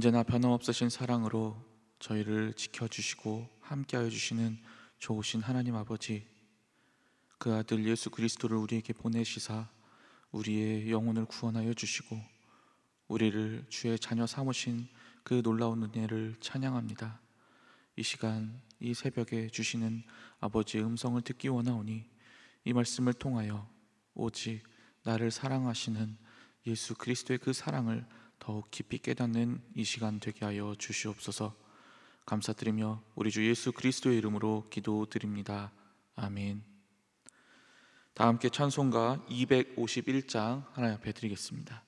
언제나 변함없으신 사랑으로 저희를 지켜주시고 함께하여 주시는 좋으신 하나님 아버지, 그 아들 예수 그리스도를 우리에게 보내시사 우리의 영혼을 구원하여 주시고 우리를 주의 자녀 삼으신 그 놀라운 은혜를 찬양합니다. 이 시간 이 새벽에 주시는 아버지의 음성을 듣기 원하오니 이 말씀을 통하여 오직 나를 사랑하시는 예수 그리스도의 그 사랑을 더욱 깊이 깨닫는 이 시간 되게 하여 주시옵소서. 감사드리며 우리 주 예수 그리스도의 이름으로 기도드립니다. 아멘. 다 함께 찬송가 251장 하나님 앞에 드리겠습니다.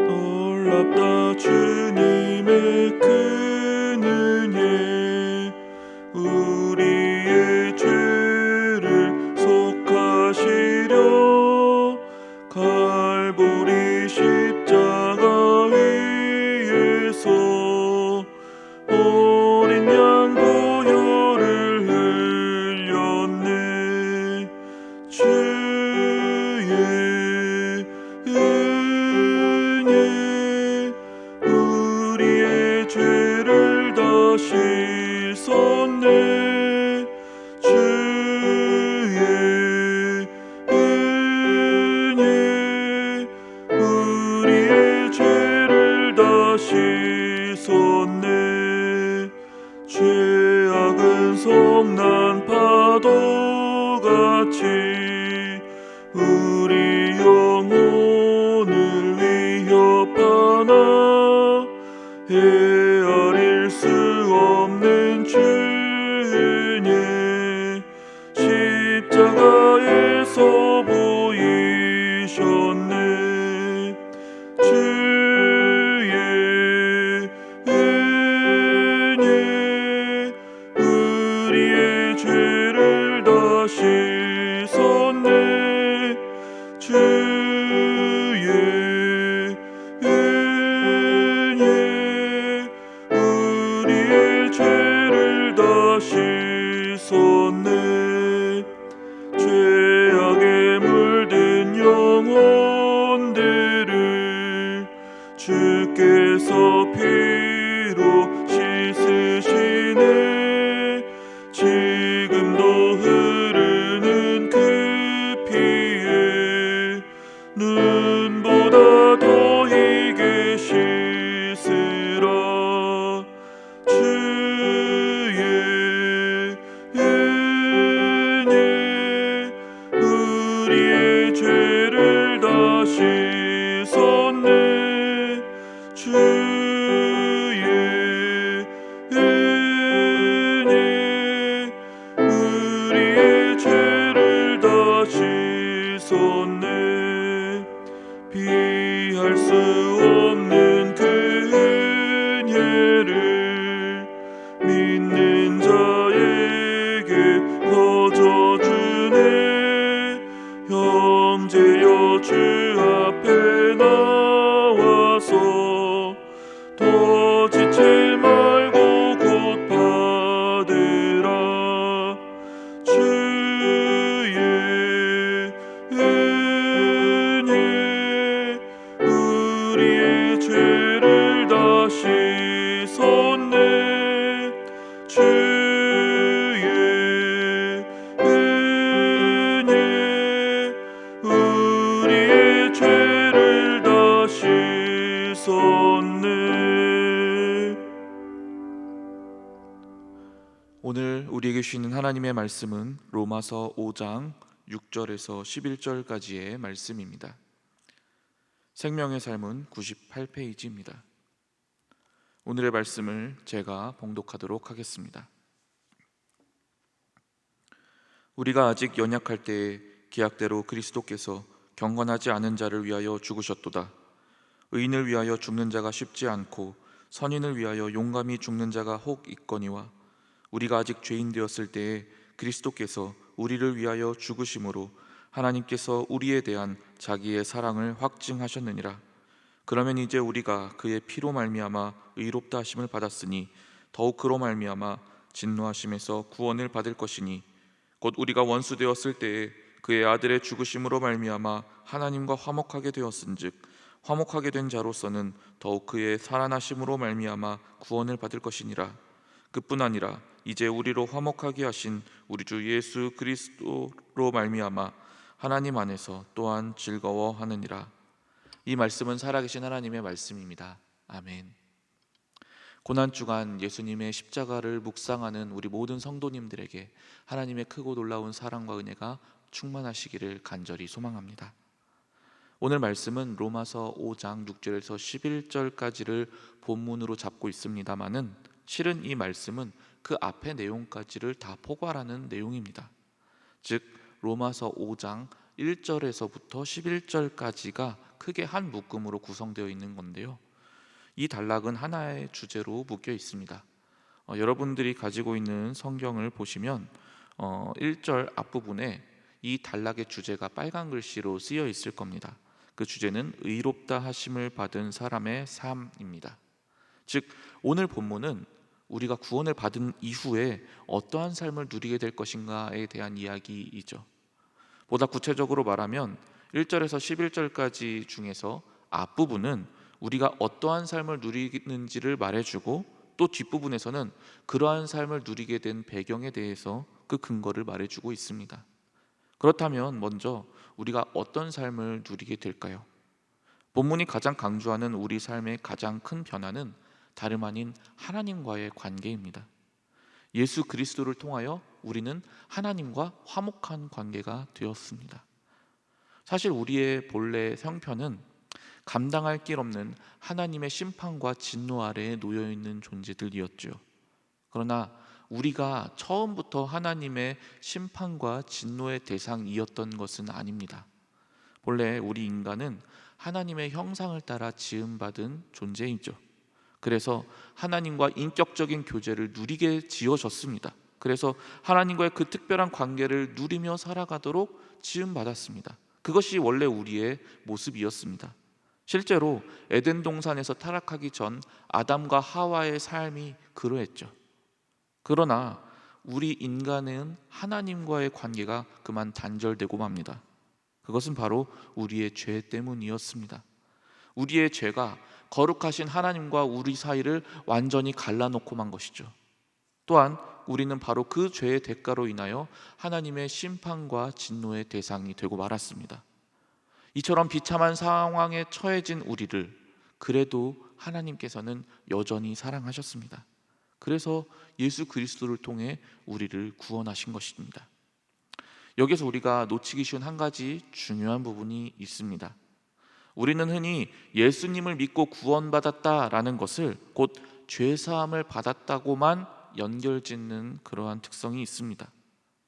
놀랍다 주님의 큰 은혜, 우리의 죄를 속하시려 갈보리 십자가 위에서 어린 양 보혈을 흘렸네. 주의 은혜 우리의 죄를 다 씻었네. 주의 은혜 우리의 죄를 다 씻었네. 죄악은 성난 파도같이 우리 영혼을 위협하나 헤아릴 수 없는 주님 십자가에서 보이셨네. 주의 은혜 우리의 죄를 다 씻었네. 주의 은혜 우리의 죄를 다 씻었네. 죄악에 물든 영혼들을 주께서 피로 씻으시네. 지금도 흐르는 그 피에 눈보다 더 희게 씻으라. 주의 은혜 우리의 죄를 다 씻었네. 주의 은혜 우리의 죄를 다 씻었네. 비할 수 없는 그 은혜를 믿는 자에게 거저주네. 형제여 주 앞에 나와서 더 지체 말고 곧 받으라. 주의 은혜 우리의 죄를 다 씻었네. 주의 은혜 우리의 죄를 다 씻었네. 오늘 우리에게 주시는 하나님의 말씀은 로마서 5장 6절에서 11절까지의 말씀입니다. 생명의 삶은 98페이지입니다. 오늘의 말씀을 제가 봉독하도록 하겠습니다. 우리가 아직 연약할 때에 기약대로 그리스도께서 경건하지 않은 자를 위하여 죽으셨도다. 의인을 위하여 죽는 자가 쉽지 않고 선인을 위하여 용감히 죽는 자가 혹 있거니와 우리가 아직 죄인 되었을 때에 그리스도께서 우리를 위하여 죽으심으로 하나님께서 우리에 대한 자기의 사랑을 확증하셨느니라. 그러면 이제 우리가 그의 피로 말미암아 의롭다 하심을 받았으니 더욱 그로 말미암아 진노하심에서 구원을 받을 것이니 곧 우리가 원수 되었을 때에 그의 아들의 죽으심으로 말미암아 하나님과 화목하게 되었은즉 화목하게 된 자로서는 더욱 그의 살아나심으로 말미암아 구원을 받을 것이니라. 그뿐 아니라 이제 우리로 화목하게 하신 우리 주 예수 그리스도로 말미암아 하나님 안에서 또한 즐거워하느니라. 이 말씀은 살아계신 하나님의 말씀입니다. 아멘. 고난주간 예수님의 십자가를 묵상하는 우리 모든 성도님들에게 하나님의 크고 놀라운 사랑과 은혜가 충만하시기를 간절히 소망합니다. 오늘 말씀은 로마서 5장 6절에서 11절까지를 본문으로 잡고 있습니다마는 실은 이 말씀은 그 앞의 내용까지를 다 포괄하는 내용입니다. 즉 로마서 5장 1절에서부터 11절까지가 크게 한 묶음으로 구성되어 있는 건데요, 이 단락은 하나의 주제로 묶여 있습니다. 여러분들이 가지고 있는 성경을 보시면 1절 앞부분에 이 단락의 주제가 빨간 글씨로 쓰여 있을 겁니다. 그 주제는 의롭다 하심을 받은 사람의 삶입니다. 즉 오늘 본문은 우리가 구원을 받은 이후에 어떠한 삶을 누리게 될 것인가에 대한 이야기이죠. 보다 구체적으로 말하면 1절에서 11절까지 중에서 앞부분은 우리가 어떠한 삶을 누리는지를 말해주고 또 뒷부분에서는 그러한 삶을 누리게 된 배경에 대해서 그 근거를 말해주고 있습니다. 그렇다면 먼저 우리가 어떤 삶을 누리게 될까요? 본문이 가장 강조하는 우리 삶의 가장 큰 변화는 다름 아닌 하나님과의 관계입니다. 예수 그리스도를 통하여 우리는 하나님과 화목한 관계가 되었습니다. 사실 우리의 본래 형편은 감당할 길 없는 하나님의 심판과 진노 아래에 놓여 있는 존재들이었죠. 그러나 우리가 처음부터 하나님의 심판과 진노의 대상이었던 것은 아닙니다. 본래 우리 인간은 하나님의 형상을 따라 지음받은 존재이죠. 그래서 하나님과 인격적인 교제를 누리게 지어졌습니다. 그래서 하나님과의 그 특별한 관계를 누리며 살아가도록 지음받았습니다. 그것이 원래 우리의 모습이었습니다. 실제로 에덴 동산에서 타락하기 전 아담과 하와의 삶이 그러했죠. 그러나 우리 인간은 하나님과의 관계가 그만 단절되고 맙니다. 그것은 바로 우리의 죄 때문이었습니다. 우리의 죄가 거룩하신 하나님과 우리 사이를 완전히 갈라놓고 만 것이죠. 또한 우리는 바로 그 죄의 대가로 인하여 하나님의 심판과 진노의 대상이 되고 말았습니다. 이처럼 비참한 상황에 처해진 우리를 그래도 하나님께서는 여전히 사랑하셨습니다. 그래서 예수 그리스도를 통해 우리를 구원하신 것입니다. 여기서 우리가 놓치기 쉬운 한 가지 중요한 부분이 있습니다. 우리는 흔히 예수님을 믿고 구원받았다라는 것을 곧 죄사함을 받았다고만 연결짓는 그러한 특성이 있습니다.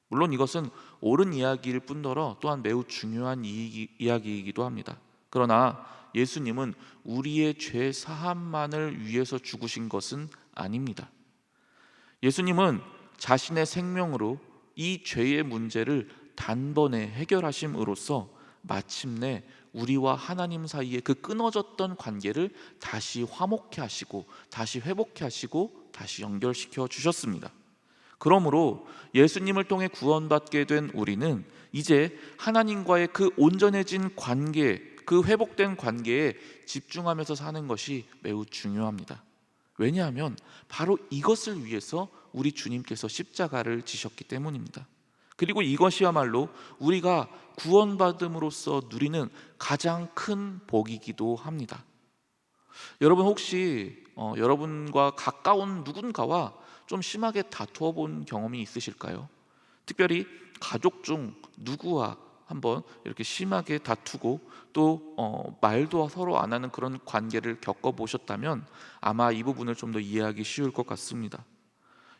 물론 이것은 옳은 이야기일 뿐더러 또한 매우 중요한 이야기이기도 합니다. 그러나 예수님은 우리의 죄 사함만을 위해서 죽으신 것은 아닙니다. 예수님은 자신의 생명으로 이 죄의 문제를 단번에 해결하심으로써 마침내 우리와 하나님 사이의 그 끊어졌던 관계를 다시 화목케 하시고 다시 회복케 하시고 다시 연결시켜 주셨습니다. 그러므로 예수님을 통해 구원받게 된 우리는 이제 하나님과의 그 온전해진 관계, 그 회복된 관계에 집중하면서 사는 것이 매우 중요합니다. 왜냐하면 바로 이것을 위해서 우리 주님께서 십자가를 지셨기 때문입니다. 그리고 이것이야말로 우리가 구원받음으로써 누리는 가장 큰 복이기도 합니다. 여러분 혹시 여러분과 가까운 누군가와 좀 심하게 다투어 본 경험이 있으실까요? 특별히 가족 중 누구와 한번 이렇게 심하게 다투고 또 말도 서로 안 하는 그런 관계를 겪어보셨다면 아마 이 부분을 좀 더 이해하기 쉬울 것 같습니다.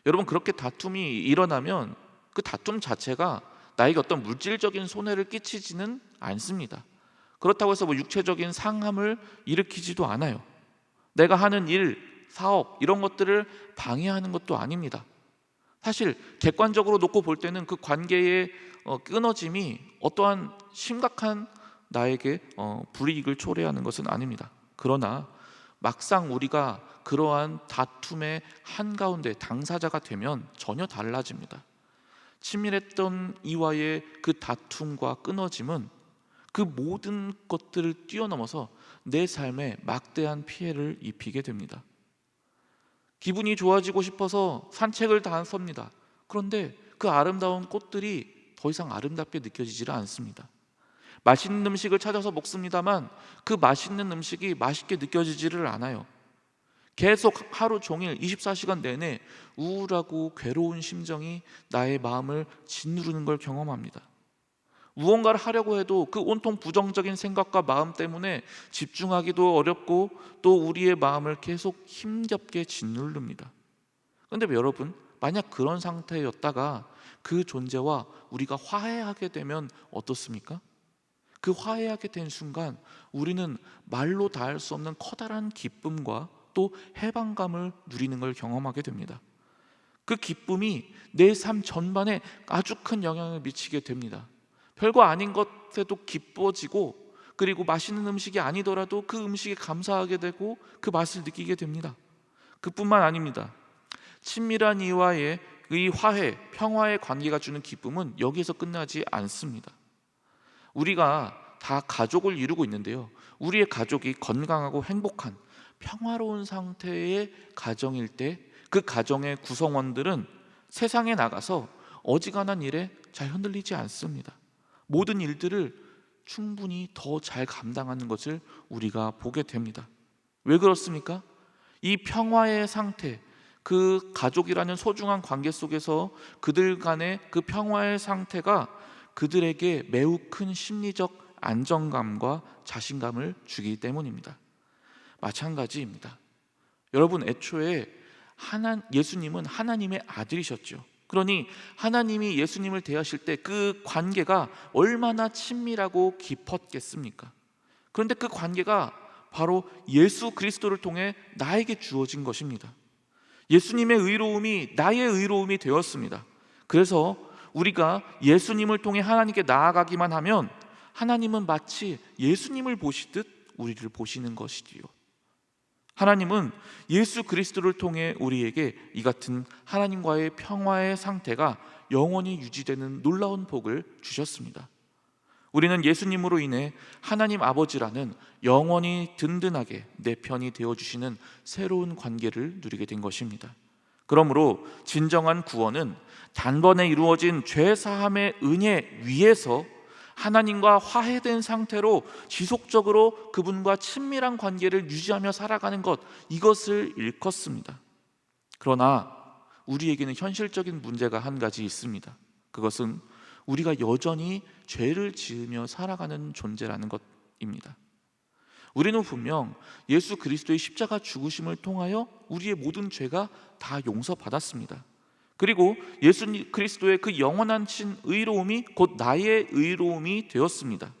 여러분 그렇게 다툼이 일어나면 그 다툼 자체가 나에게 어떤 물질적인 손해를 끼치지는 않습니다. 그렇다고 해서 육체적인 상함을 일으키지도 않아요. 내가 하는 일, 사업 이런 것들을 방해하는 것도 아닙니다. 사실 객관적으로 놓고 볼 때는 그 관계의 끊어짐이 어떠한 심각한 나에게 불이익을 초래하는 것은 아닙니다. 그러나 막상 우리가 그러한 다툼의 한가운데 당사자가 되면 전혀 달라집니다. 친밀했던 이와의 그 다툼과 끊어짐은 그 모든 것들을 뛰어넘어서 내 삶에 막대한 피해를 입히게 됩니다. 기분이 좋아지고 싶어서 산책을 나섭니다. 그런데 그 아름다운 꽃들이 더 이상 아름답게 느껴지지를 않습니다. 맛있는 음식을 찾아서 먹습니다만 그 맛있는 음식이 맛있게 느껴지지를 않아요. 계속 하루 종일 24시간 내내 우울하고 괴로운 심정이 나의 마음을 짓누르는 걸 경험합니다. 무언가를 하려고 해도 그 온통 부정적인 생각과 마음 때문에 집중하기도 어렵고 또 우리의 마음을 계속 힘겹게 짓누릅니다. 그런데 여러분, 만약 그런 상태였다가 그 존재와 우리가 화해하게 되면 어떻습니까? 그 화해하게 된 순간 우리는 말로 다할 수 없는 커다란 기쁨과 또 해방감을 누리는 걸 경험하게 됩니다. 그 기쁨이 내 삶 전반에 아주 큰 영향을 미치게 됩니다. 별거 아닌 것에도 기뻐지고, 그리고 맛있는 음식이 아니더라도 그 음식에 감사하게 되고 그 맛을 느끼게 됩니다. 그뿐만 아닙니다. 친밀한 이와의 이 화해, 평화의 관계가 주는 기쁨은 여기서 끝나지 않습니다. 우리가 다 가족을 이루고 있는데요, 우리의 가족이 건강하고 행복한 평화로운 상태의 가정일 때 그 가정의 구성원들은 세상에 나가서 어지간한 일에 잘 흔들리지 않습니다. 모든 일들을 충분히 더 잘 감당하는 것을 우리가 보게 됩니다. 왜 그렇습니까? 이 평화의 상태, 그 가족이라는 소중한 관계 속에서 그들 간의 그 평화의 상태가 그들에게 매우 큰 심리적 안정감과 자신감을 주기 때문입니다. 마찬가지입니다. 여러분, 애초에 예수님은 하나님의 아들이셨죠. 그러니 하나님이 예수님을 대하실 때 그 관계가 얼마나 친밀하고 깊었겠습니까? 그런데 그 관계가 바로 예수 그리스도를 통해 나에게 주어진 것입니다. 예수님의 의로움이 나의 의로움이 되었습니다. 그래서 우리가 예수님을 통해 하나님께 나아가기만 하면 하나님은 마치 예수님을 보시듯 우리를 보시는 것이지요. 하나님은 예수 그리스도를 통해 우리에게 이 같은 하나님과의 평화의 상태가 영원히 유지되는 놀라운 복을 주셨습니다. 우리는 예수님으로 인해 하나님 아버지라는 영원히 든든하게 내 편이 되어주시는 새로운 관계를 누리게 된 것입니다. 그러므로 진정한 구원은 단번에 이루어진 죄사함의 은혜 위에서 하나님과 화해된 상태로 지속적으로 그분과 친밀한 관계를 유지하며 살아가는 것, 이것을 일컫습니다. 그러나 우리에게는 현실적인 문제가 한 가지 있습니다. 그것은 우리가 여전히 죄를 지으며 살아가는 존재라는 것입니다. 우리는 분명 예수 그리스도의 십자가 죽으심을 통하여 우리의 모든 죄가 다 용서받았습니다. 그리고 예수 그리스도의 그 영원한 신 의로움이 곧 나의 의로움이 되었습니다.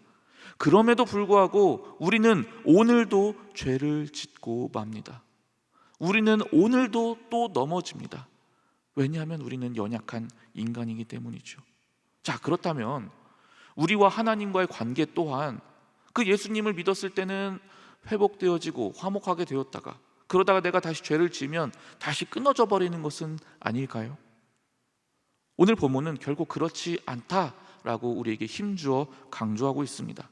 그럼에도 불구하고 우리는 오늘도 죄를 짓고 맙니다. 우리는 오늘도 또 넘어집니다. 왜냐하면 우리는 연약한 인간이기 때문이죠. 자, 그렇다면 우리와 하나님과의 관계 또한 그 예수님을 믿었을 때는 회복되어지고 화목하게 되었다가 그러다가 내가 다시 죄를 지으면 다시 끊어져 버리는 것은 아닐까요? 오늘 본문은 결국 그렇지 않다라고 우리에게 힘주어 강조하고 있습니다.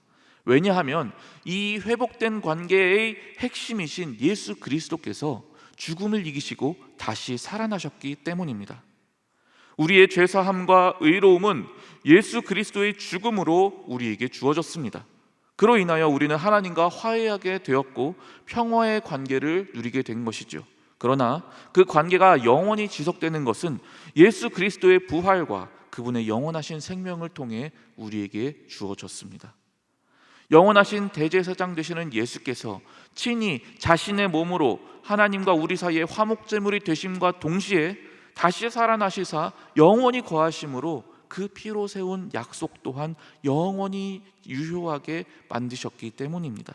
왜냐하면 이 회복된 관계의 핵심이신 예수 그리스도께서 죽음을 이기시고 다시 살아나셨기 때문입니다. 우리의 죄사함과 의로움은 예수 그리스도의 죽음으로 우리에게 주어졌습니다. 그로 인하여 우리는 하나님과 화해하게 되었고 평화의 관계를 누리게 된 것이죠. 그러나 그 관계가 영원히 지속되는 것은 예수 그리스도의 부활과 그분의 영원하신 생명을 통해 우리에게 주어졌습니다. 영원하신 대제사장 되시는 예수께서 친히 자신의 몸으로 하나님과 우리 사이의 화목제물이 되심과 동시에 다시 살아나시사 영원히 거하심으로 그 피로 세운 약속 또한 영원히 유효하게 만드셨기 때문입니다.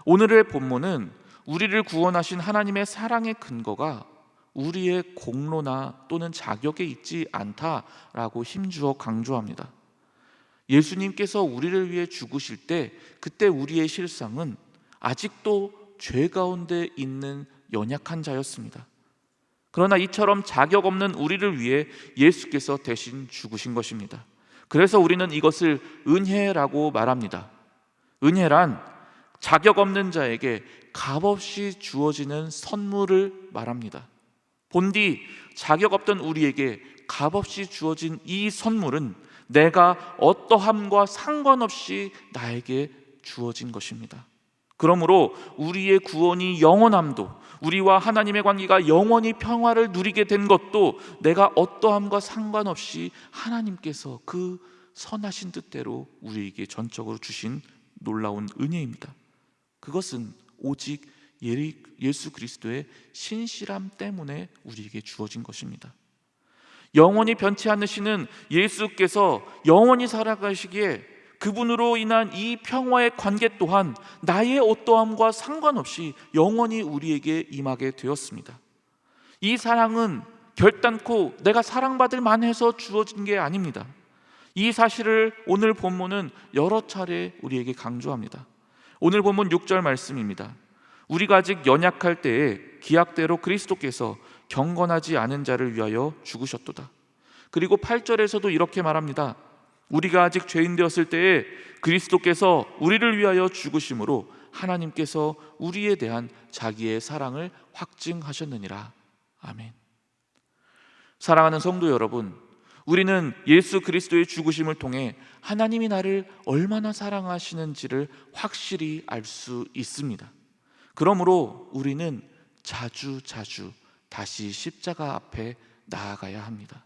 오늘의 본문은 우리를 구원하신 하나님의 사랑의 근거가 우리의 공로나 또는 자격에 있지 않다라고 힘주어 강조합니다. 예수님께서 우리를 위해 죽으실 때 그때 우리의 실상은 아직도 죄 가운데 있는 연약한 자였습니다. 그러나 이처럼 자격 없는 우리를 위해 예수께서 대신 죽으신 것입니다. 그래서 우리는 이것을 은혜라고 말합니다. 은혜란 자격 없는 자에게 값없이 주어지는 선물을 말합니다. 본디 자격 없던 우리에게 값없이 주어진 이 선물은 내가 어떠함과 상관없이 나에게 주어진 것입니다. 그러므로 우리의 구원이 영원함도, 우리와 하나님의 관계가 영원히 평화를 누리게 된 것도 내가 어떠함과 상관없이 하나님께서 그 선하신 뜻대로 우리에게 전적으로 주신 놀라운 은혜입니다. 그것은 오직 예수 그리스도의 신실함 때문에 우리에게 주어진 것입니다. 영원히 변치 않으시는 예수께서 영원히 살아가시기에 그분으로 인한 이 평화의 관계 또한 나의 어떠함과 상관없이 영원히 우리에게 임하게 되었습니다. 이 사랑은 결단코 내가 사랑받을 만해서 주어진 게 아닙니다. 이 사실을 오늘 본문은 여러 차례 우리에게 강조합니다. 오늘 본문 6절 말씀입니다. 우리가 아직 연약할 때에 기약대로 그리스도께서 경건하지 않은 자를 위하여 죽으셨도다. 그리고 8절에서도 이렇게 말합니다. 우리가 아직 죄인 되었을 때에 그리스도께서 우리를 위하여 죽으심으로 하나님께서 우리에 대한 자기의 사랑을 확증하셨느니라. 아멘. 사랑하는 성도 여러분, 우리는 예수 그리스도의 죽으심을 통해 하나님이 나를 얼마나 사랑하시는지를 확실히 알 수 있습니다. 그러므로 우리는 자주 다시 십자가 앞에 나아가야 합니다.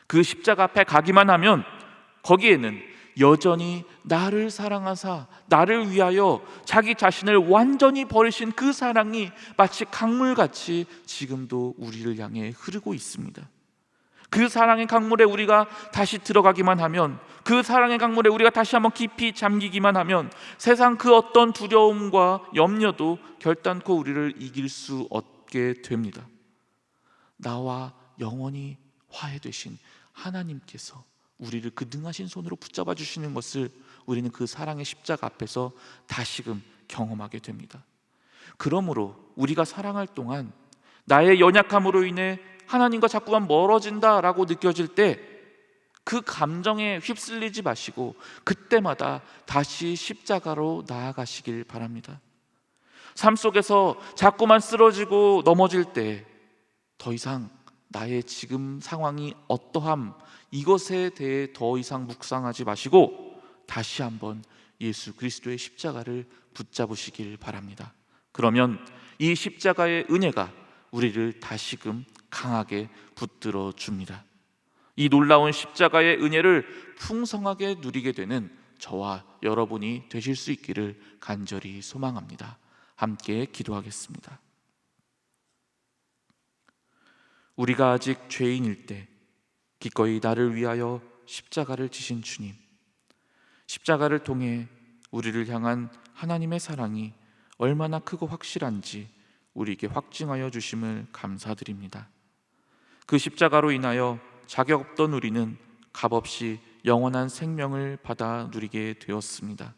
그 십자가 앞에 가기만 하면 거기에는 여전히 나를 사랑하사 나를 위하여 자기 자신을 완전히 버리신 그 사랑이 마치 강물같이 지금도 우리를 향해 흐르고 있습니다. 그 사랑의 강물에 우리가 다시 들어가기만 하면, 그 사랑의 강물에 우리가 다시 한번 깊이 잠기기만 하면 세상 그 어떤 두려움과 염려도 결단코 우리를 이길 수 없게 됩니다. 나와 영원히 화해되신 하나님께서 우리를 그 능하신 손으로 붙잡아 주시는 것을 우리는 그 사랑의 십자가 앞에서 다시금 경험하게 됩니다. 그러므로 우리가 사랑할 동안 나의 연약함으로 인해 하나님과 자꾸만 멀어진다라고 느껴질 때 그 감정에 휩쓸리지 마시고 그때마다 다시 십자가로 나아가시길 바랍니다. 삶 속에서 자꾸만 쓰러지고 넘어질 때 더 이상 나의 지금 상황이 어떠함, 이것에 대해 더 이상 묵상하지 마시고 다시 한번 예수 그리스도의 십자가를 붙잡으시길 바랍니다. 그러면 이 십자가의 은혜가 우리를 다시금 강하게 붙들어 줍니다. 이 놀라운 십자가의 은혜를 풍성하게 누리게 되는 저와 여러분이 되실 수 있기를 간절히 소망합니다. 함께 기도하겠습니다. 우리가 아직 죄인일 때 기꺼이 나를 위하여 십자가를 지신 주님, 십자가를 통해 우리를 향한 하나님의 사랑이 얼마나 크고 확실한지 우리에게 확증하여 주심을 감사드립니다. 그 십자가로 인하여 자격 없던 우리는 값없이 영원한 생명을 받아 누리게 되었습니다.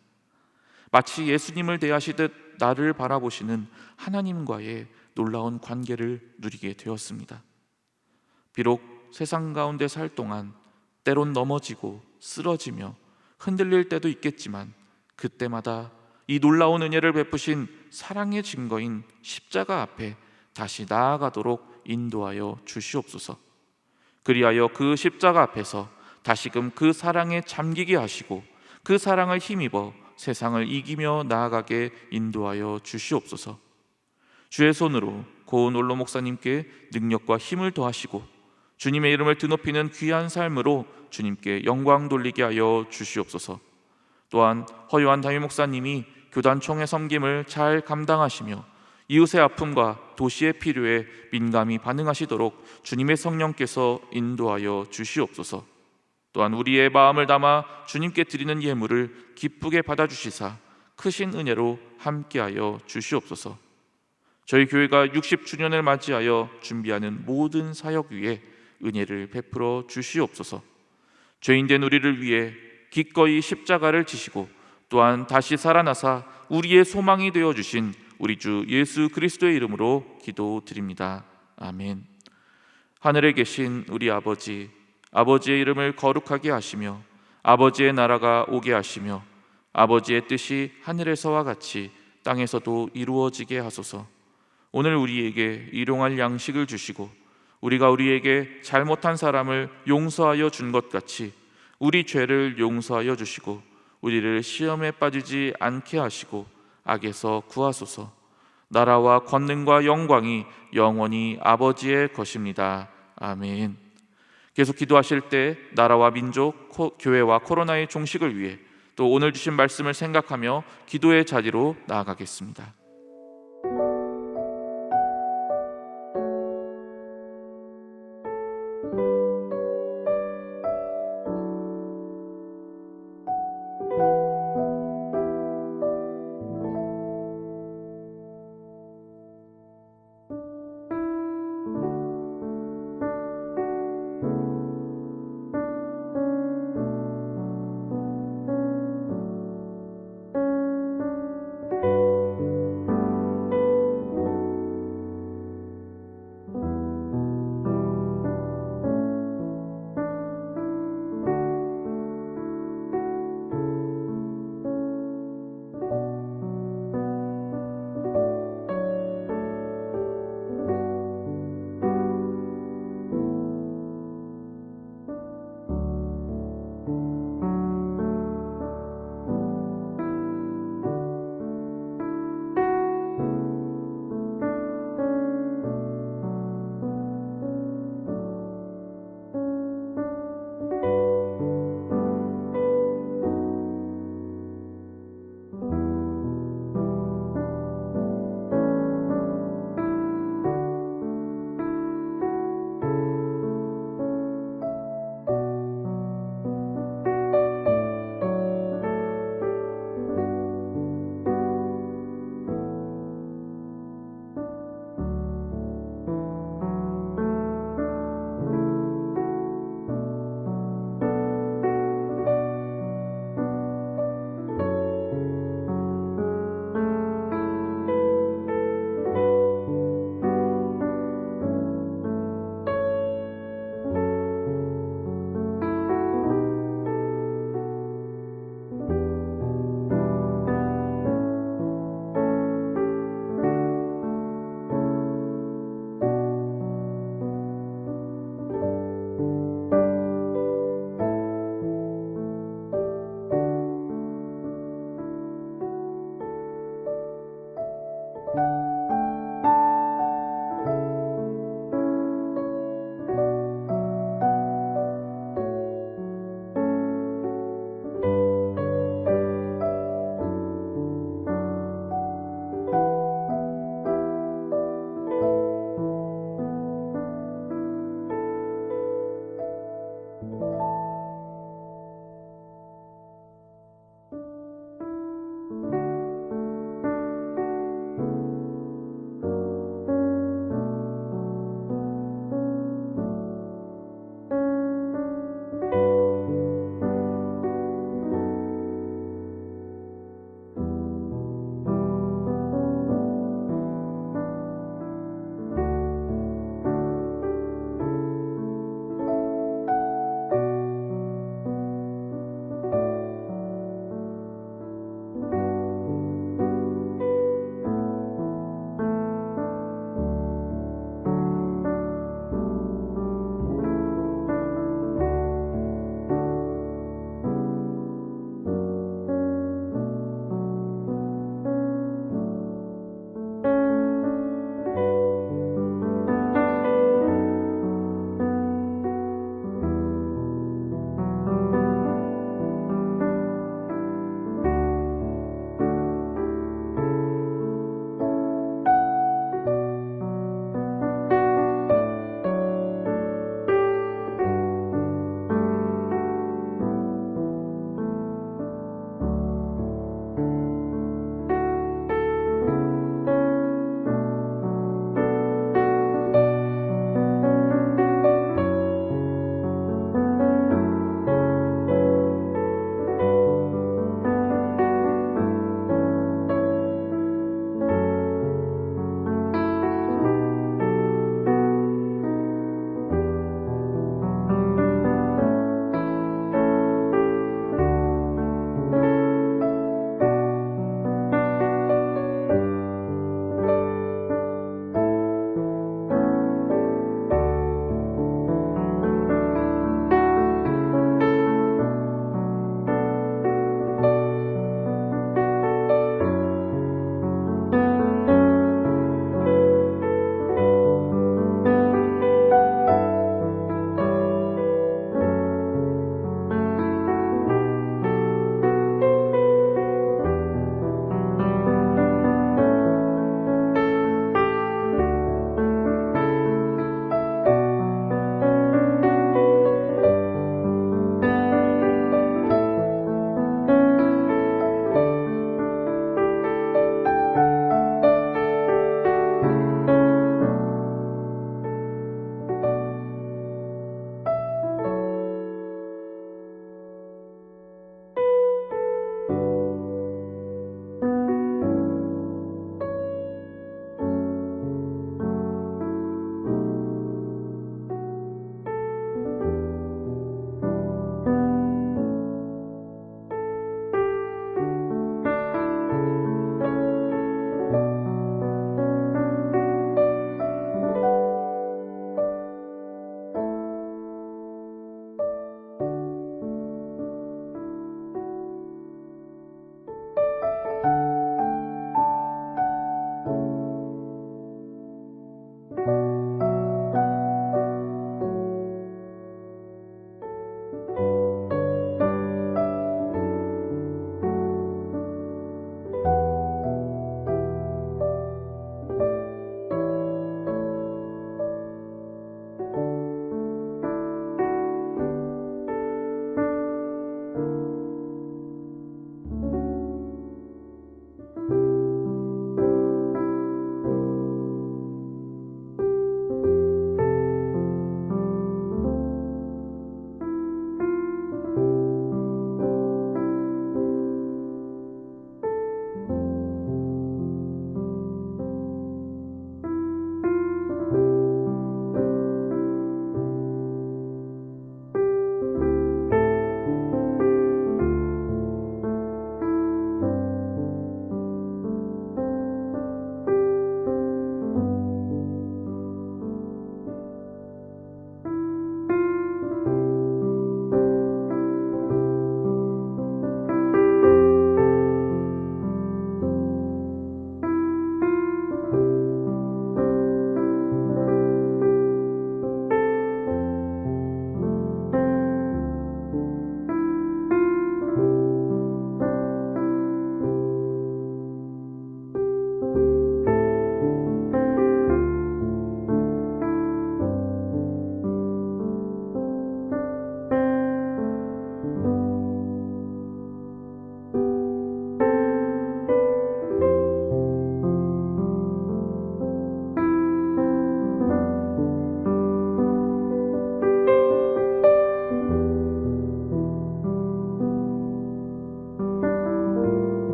마치 예수님을 대하시듯 나를 바라보시는 하나님과의 놀라운 관계를 누리게 되었습니다. 비록 세상 가운데 살 동안 때론 넘어지고 쓰러지며 흔들릴 때도 있겠지만 그때마다 이 놀라운 은혜를 베푸신 사랑의 증거인 십자가 앞에 다시 나아가도록 인도하여 주시옵소서. 그리하여 그 십자가 앞에서 다시금 그 사랑에 잠기게 하시고 그 사랑을 힘입어 세상을 이기며 나아가게 인도하여 주시옵소서. 주의 손으로 고은 올로 목사님께 능력과 힘을 더하시고 주님의 이름을 드높이는 귀한 삶으로 주님께 영광 돌리게 하여 주시옵소서. 또한 허요한 담임 목사님이 교단 총회 섬김을 잘 감당하시며 이웃의 아픔과 도시의 필요에 민감히 반응하시도록 주님의 성령께서 인도하여 주시옵소서. 또한 우리의 마음을 담아 주님께 드리는 예물을 기쁘게 받아주시사 크신 은혜로 함께하여 주시옵소서. 저희 교회가 60주년을 맞이하여 준비하는 모든 사역 위에 은혜를 베풀어 주시옵소서. 죄인된 우리를 위해 기꺼이 십자가를 지시고 또한 다시 살아나사 우리의 소망이 되어 주신 우리 주 예수 그리스도의 이름으로 기도드립니다. 아멘. 하늘에 계신 우리 아버지, 아버지의 이름을 거룩하게 하시며 아버지의 나라가 오게 하시며 아버지의 뜻이 하늘에서와 같이 땅에서도 이루어지게 하소서. 오늘 우리에게 일용할 양식을 주시고 우리가 우리에게 잘못한 사람을 용서하여 준 것 같이 우리 죄를 용서하여 주시고 우리를 시험에 빠지지 않게 하시고 악에서 구하소서. 나라와 권능과 영광이 영원히 아버지의 것입니다. 아멘. 계속 기도하실 때 나라와 민족, 교회와 코로나의 종식을 위해 또 오늘 주신 말씀을 생각하며 기도의 자리로 나아가겠습니다.